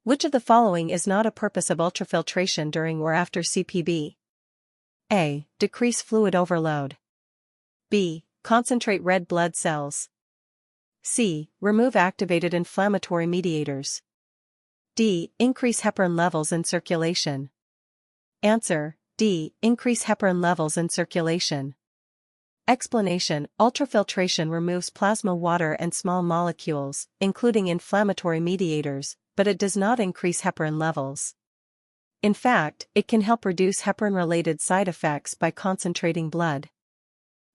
Which of the following is not a purpose of ultrafiltration during or after CPB? A. Decrease fluid overload. B. Concentrate red blood cells. C. Remove activated inflammatory mediators. D. Increase heparin levels in circulation. Answer: D. Increase heparin levels in circulation. Explanation: ultrafiltration removes plasma water and small molecules, including inflammatory mediators, but it does not increase heparin levels. In fact, it can help reduce heparin-related side effects by concentrating blood.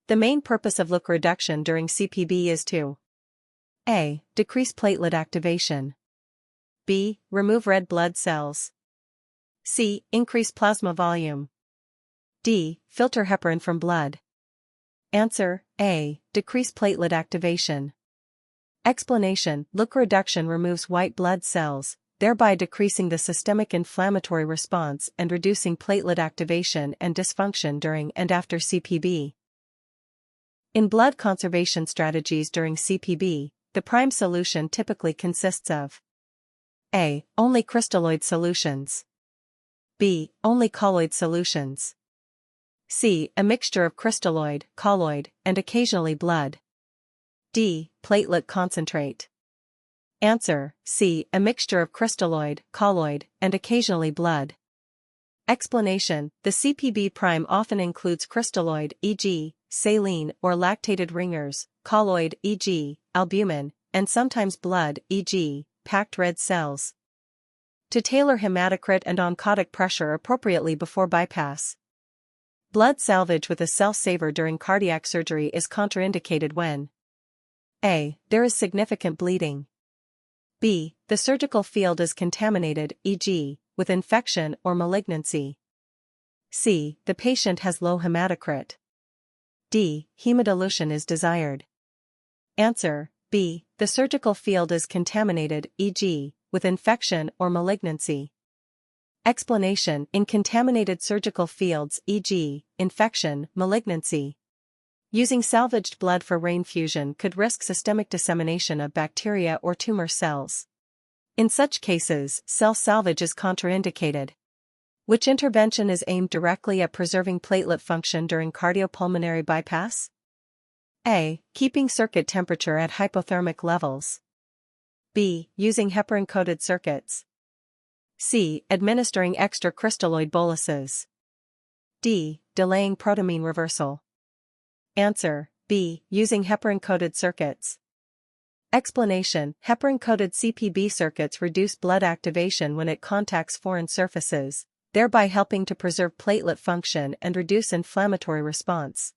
The main purpose of look reduction during CPB is to A. Decrease platelet activation. B. Remove red blood cells. C. Increase plasma volume. D. Filter heparin from blood. Answer: A. Decrease platelet activation. Explanation: look reduction removes white blood cells, thereby decreasing the systemic inflammatory response and reducing platelet activation and dysfunction during and after CPB. In blood conservation strategies during CPB, the prime solution typically consists of A. Only crystalloid solutions. B. Only colloid solutions. C. A mixture of crystalloid, colloid, and occasionally blood. D. Platelet concentrate. Answer: C. A mixture of crystalloid, colloid, and occasionally blood. Explanation: the CPB prime often includes crystalloid, e.g., saline or lactated ringers, colloid, e.g., albumin, and sometimes blood, e.g., packed red cells. To tailor hematocrit and oncotic pressure appropriately before bypass. Blood salvage with a cell saver during cardiac surgery is contraindicated when A. There is significant bleeding. B. The surgical field is contaminated, e.g., with infection or malignancy. C. The patient has low hematocrit. D. Hemodilution is desired. Answer: B. The surgical field is contaminated, e.g., with infection or malignancy. Explanation: in contaminated surgical fields, e.g., infection, malignancy, using salvaged blood for rain fusion could risk systemic dissemination of bacteria or tumor cells. In such cases, cell salvage is contraindicated. Which intervention is aimed directly at preserving platelet function during cardiopulmonary bypass? A. Keeping circuit temperature at hypothermic levels. B. Using heparin-coated circuits. C. Administering extracrystalloid boluses. D. Delaying protamine reversal. Answer: B. Using heparin-coated circuits. Explanation: heparin-coated CPB circuits reduce blood activation when it contacts foreign surfaces, thereby helping to preserve platelet function and reduce inflammatory response.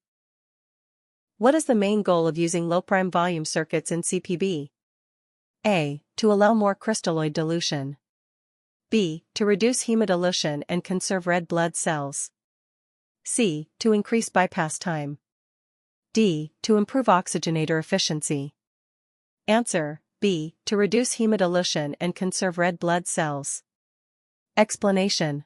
What is the main goal of using low prime volume circuits in CPB? A. To allow more crystalloid dilution. B. To reduce hemodilution and conserve red blood cells. C. To increase bypass time. D. To improve oxygenator efficiency. Answer: B. To reduce hemodilution and conserve red blood cells. Explanation: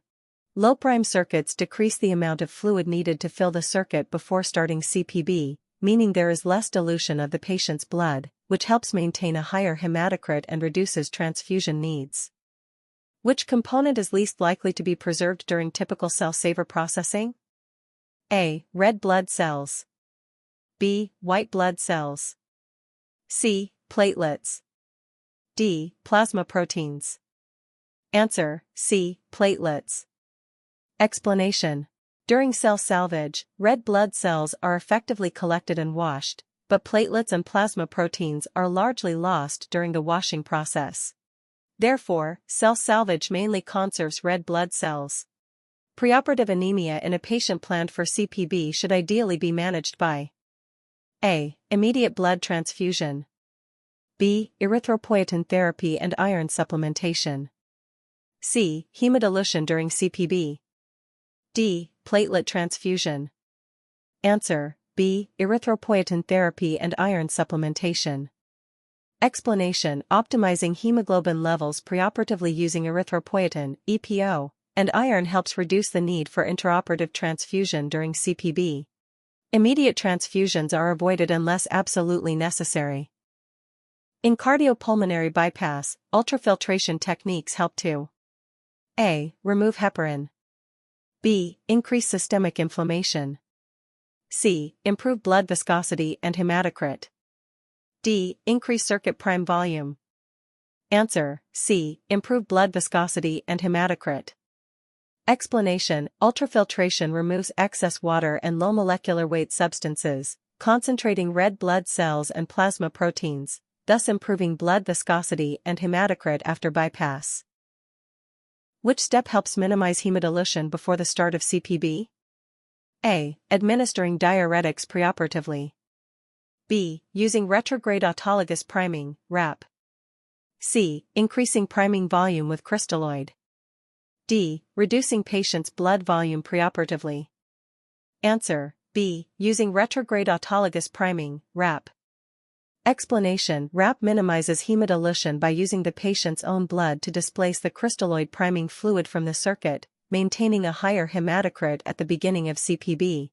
low prime circuits decrease the amount of fluid needed to fill the circuit before starting CPB, meaning there is less dilution of the patient's blood, which helps maintain a higher hematocrit and reduces transfusion needs. Which component is least likely to be preserved during typical cell saver processing? A. Red blood cells. B. White blood cells. C. Platelets. D. Plasma proteins. Answer: C. Platelets. Explanation: during cell salvage, red blood cells are effectively collected and washed, but platelets and plasma proteins are largely lost during the washing process. Therefore, cell salvage mainly conserves red blood cells. Preoperative anemia in a patient planned for CPB should ideally be managed by A. Immediate blood transfusion. B. Erythropoietin therapy and iron supplementation. C. Hemodilution during CPB. D. Platelet transfusion. Answer: B. Erythropoietin therapy and iron supplementation. Explanation: optimizing hemoglobin levels preoperatively using erythropoietin, EPO, and iron helps reduce the need for intraoperative transfusion during CPB. Immediate transfusions are avoided unless absolutely necessary. In cardiopulmonary bypass, ultrafiltration techniques help to A. Remove heparin. B. Increase systemic inflammation. C. Improve blood viscosity and hematocrit. D. Increase circuit prime volume. Answer: C. Improve blood viscosity and hematocrit. Explanation: ultrafiltration removes excess water and low molecular weight substances, concentrating red blood cells and plasma proteins, thus improving blood viscosity and hematocrit after bypass. Which step helps minimize hemodilution before the start of CPB? A. Administering diuretics preoperatively. B. Using retrograde autologous priming, RAP. C. Increasing priming volume with crystalloid. D. Reducing patient's blood volume preoperatively. Answer: B. Using retrograde autologous priming, RAP. Explanation: RAP minimizes hemodilution by using the patient's own blood to displace the crystalloid priming fluid from the circuit, maintaining a higher hematocrit at the beginning of CPB.